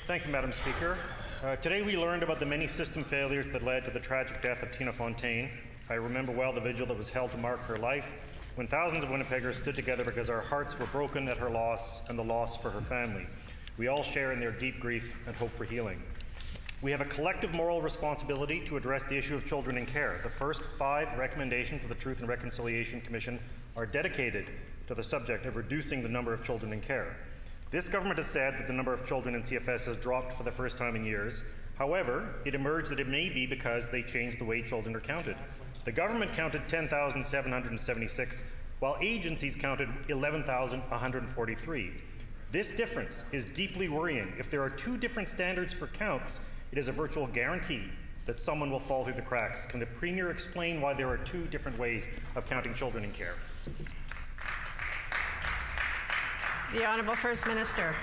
Thank you, Madam Speaker. Today we learned about the many system failures that led to the tragic death of Tina Fontaine. I remember well the vigil that was held to mark her life, when thousands of Winnipeggers stood together because our hearts were broken at her loss and the loss for her family. We all share in their deep grief and hope for healing. We have a collective moral responsibility to address the issue of children in care. The first 5 recommendations of the Truth and Reconciliation Commission are dedicated to the subject of reducing the number of children in care. This government has said that the number of children in CFS has dropped for the first time in years. However, it emerged that it may be because they changed the way children are counted. The government counted 10,776, while agencies counted 11,143. This difference is deeply worrying. If there are 2 different standards for counts, it is a virtual guarantee that someone will fall through the cracks. Can the Premier explain why there are 2 different ways of counting children in care? The Honourable First Minister.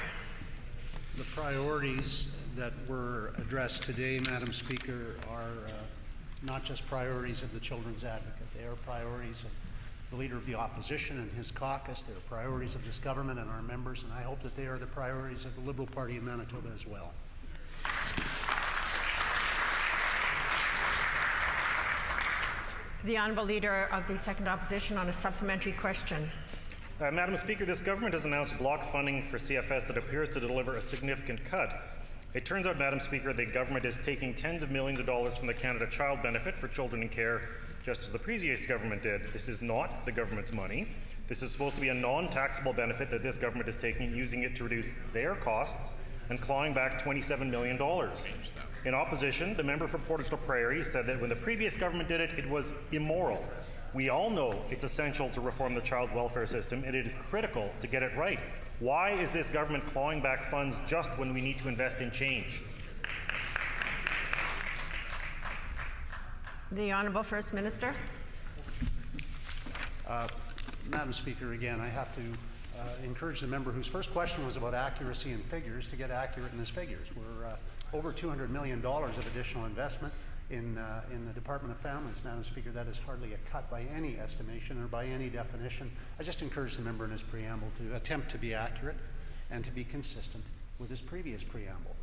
The priorities that were addressed today, Madam Speaker, are not just priorities of the Children's Advocate. They are priorities of the Leader of the Opposition and his caucus. They are priorities of this government and our members, and I hope that they are the priorities of the Liberal Party in Manitoba as well. The Honourable Leader of the Second Opposition on a supplementary question. Madam Speaker, this government has announced block funding for CFS that appears to deliver a significant cut. It turns out, Madam Speaker, the government is taking tens of millions of dollars from the Canada Child Benefit for children in care, just as the previous government did. This is not the government's money. This is supposed to be a non-taxable benefit that this government is taking, using it to reduce their costs and clawing back $27 million. In opposition, the member for Portage-la Prairie said that when the previous government did it, it was immoral. We all know it's essential to reform the child welfare system, and it is critical to get it right. Why is this government clawing back funds just when we need to invest in change? The Honourable First Minister. Madam Speaker, again, I have to encourage the member whose first question was about accuracy in figures to get accurate in his figures. We're over $200 million of additional investment in the Department of Families. Madam Speaker, that is hardly a cut by any estimation or by any definition. I just encourage the member in his preamble to attempt to be accurate and to be consistent with his previous preamble.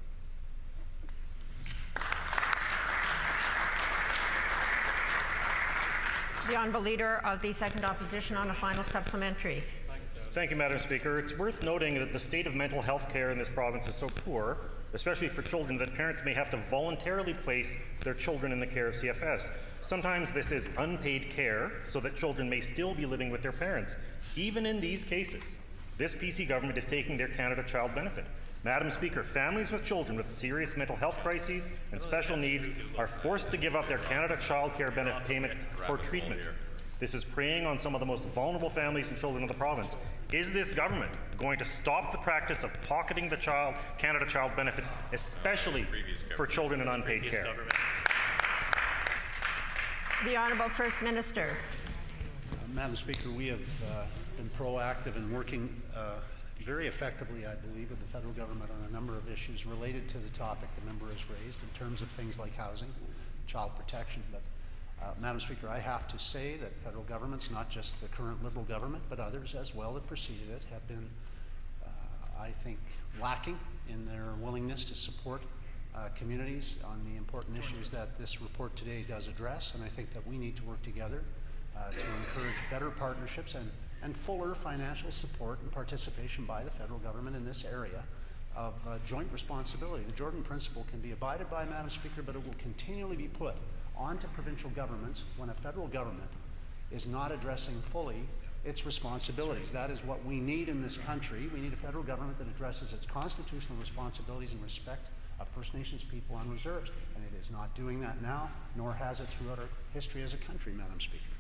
The Honourable Leader of the Second Opposition on a final supplementary. Thank you, Madam Speaker. It's worth noting that the state of mental health care in this province is so poor, especially for children, that parents may have to voluntarily place their children in the care of CFS. Sometimes this is unpaid care, so that children may still be living with their parents. Even in these cases, this PC government is taking their Canada Child Benefit. Madam Speaker, families with children with serious mental health crises and special needs are forced to give up their Canada Child Care Benefit payment for treatment. This is preying on some of the most vulnerable families and children in the province. Is this government going to stop the practice of pocketing the Canada Child Benefit, especially for children in unpaid care? The Honourable First Minister. Madam Speaker, we have been proactive in working very effectively, I believe, with the federal government on a number of issues related to the topic the member has raised in terms of things like housing, child protection. But Madam Speaker, I have to say that federal governments, not just the current Liberal government, but others as well that preceded it, have been, I think, lacking in their willingness to support communities on the important issues that this report today does address. And I think that we need to work together to encourage better partnerships and fuller financial support and participation by the federal government in this area of joint responsibility. The Jordan Principle can be abided by, Madam Speaker, but it will continually be put onto provincial governments when a federal government is not addressing fully its responsibilities. That is what we need in this country. We need a federal government that addresses its constitutional responsibilities in respect of First Nations people on reserves, and it is not doing that now, nor has it throughout our history as a country, Madam Speaker.